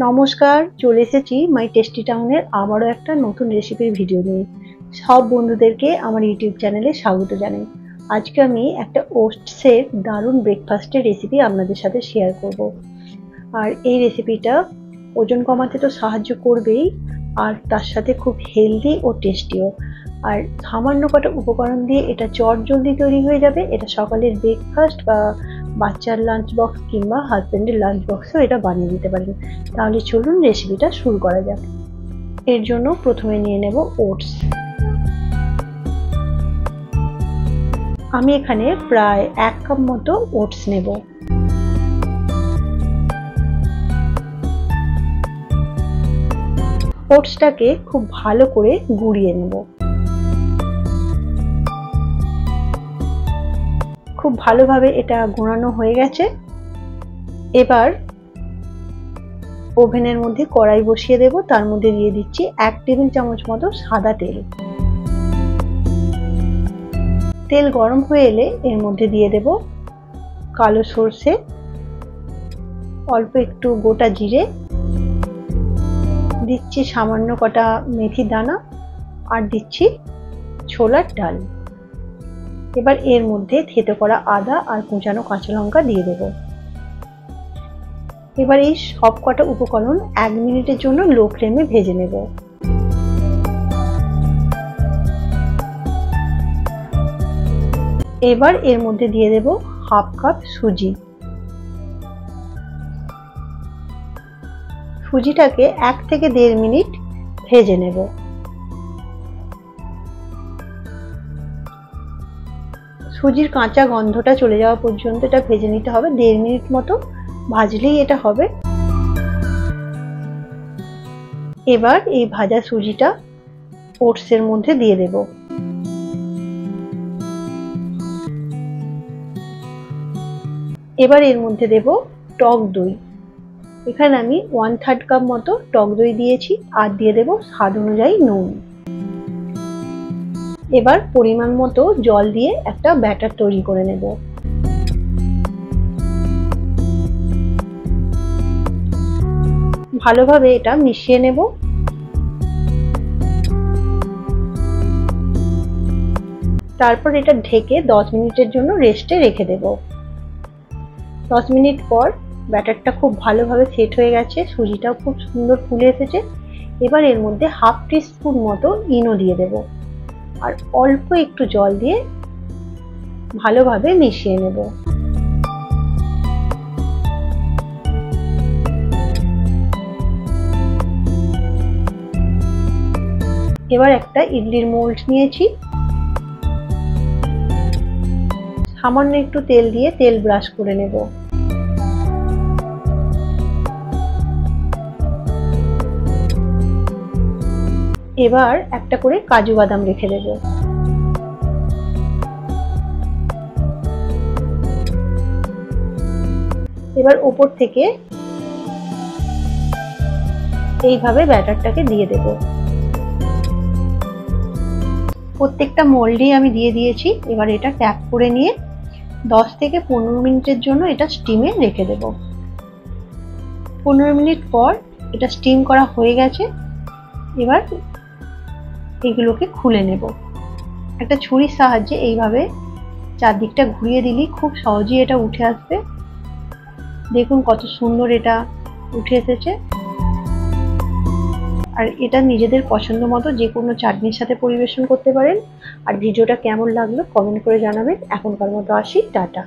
নমস্কার, চলে এসেছি মাই টেস্টি টাউনের আবারও একটা নতুন রেসিপির ভিডিও নিয়ে। সব বন্ধুদেরকে আমার ইউটিউব চ্যানেলে স্বাগত জানাই। আজকে আমি একটা ওটসের দারুণ ব্রেকফাস্টের রেসিপি আপনাদের সাথে শেয়ার করব। আর এই রেসিপিটা ওজন কমাতে তো সাহায্য করবেই, আর তার সাথে খুব হেলদি ও টেস্টিও। আর সামান্য কটা উপকরণ দিয়ে এটা চটজলদি তৈরি হয়ে যাবে। এটা সকালের ব্রেকফাস্ট বা বাচ্চার লাঞ্চ বক্স কিংবা হাজব্যান্ডের লাঞ্চ বক্সেও এটা বানিয়ে দিতে পারেন। তাহলে চলুন রেসিপিটা শুরু করা যাক। এর জন্য প্রথমে নিয়ে নেব ওটস। আমি এখানে প্রায় 1 কাপ মতো ওটস নেব। ওটসটাকে খুব ভালো করে গুঁড়িয়ে নেব। খুব ভালোভাবে এটা গোড়ানো হয়ে গেছে। এবার ওভেনের মধ্যে কড়াই বসিয়ে দেব। তার মধ্যে দিয়ে দিচ্ছি 1 টেবিল চামচ মতো সাদা তেল। তেল গরম হয়ে এলে এর মধ্যে দিয়ে দেব কালো সর্ষে, অল্প একটু গোটা জিরে, দিচ্ছি সামান্য কটা মেথি দানা, আর দিচ্ছি ছোলার ডাল। এবার এর মধ্যে থেতো করা আদা আর কুচানো কাঁচা লঙ্কা দিয়ে দেব। এবার এই সব কটা উপকরণ 1 মিনিটের জন্য লো ফ্লেমে ভেজে নেব। এবার এর মধ্যে দিয়ে দেব হাফ কাপ সুজি। সুজিটাকে 1 থেকে 1.5 মিনিট ভেজে নেব। সুজির কাঁচা গন্ধটা চলে যাওয়া পর্যন্ত এটা ভেজে নিতে হবে। 1.5 মিনিট মতো ভাজলেই এটা হবে। এবার এই ভাজা সুজিটা ওটসের মধ্যে দিয়ে দেব। এবার এর মধ্যে দেব টক দই। এখানে আমি 1/3 কাপ মতো টক দই দিয়েছি, আর দিয়ে দেব স্বাদ অনুযায়ী নুন। এবার পরিমাণ মতো জল দিয়ে একটা ব্যাটার তৈরি করে নেব। ভালোভাবে এটা মিশিয়ে নেব। তারপর এটা ঢেকে 10 মিনিটের জন্য রেস্টে রেখে দেব। 10 মিনিট পর ব্যাটারটা খুব ভালোভাবে সেট হয়ে গেছে, সুজিটাও খুব সুন্দর ফুলে এসেছে। এবার এর মধ্যে হাফ টিস্পুন মতো ইনো দিয়ে দেব, আর অল্প একটু জল দিয়ে ভালোভাবে মিশিয়ে নেব। এবার একটা ইডলির মোল্ড নিয়েছি। সামান্য একটু তেল দিয়ে তেল ব্রাশ করে নেব। এবার একটা করে কাজু বাদাম রেখে দেব। এবার ওপর থেকে এইভাবে ব্যাটারটাকে দিয়ে দেব। প্রত্যেকটা মোল্ডই আমি দিয়ে দিয়েছি। এবার এটা ট্যাপ করে নিয়ে 10 থেকে 15 মিনিটের জন্য এটা স্টিমে রেখে দেব। 15 মিনিট পর এটা স্টিম করা হয়ে গেছে। এবার এগুলোকে খুলে নেব। একটা ছুরির সাহায্যে এইভাবে চারদিকটা ঘুরিয়ে দিলেই খুব সহজেই এটা উঠে আসবে। দেখুন কত সুন্দর এটা উঠে এসেছে। আর এটা নিজেদের পছন্দ মতো যে কোনো চাটনির সাথে পরিবেশন করতে পারেন। আর ভিডিওটা কেমন লাগলো কমেন্ট করে জানাবেন। এখনকার মতো আসি, টাটা।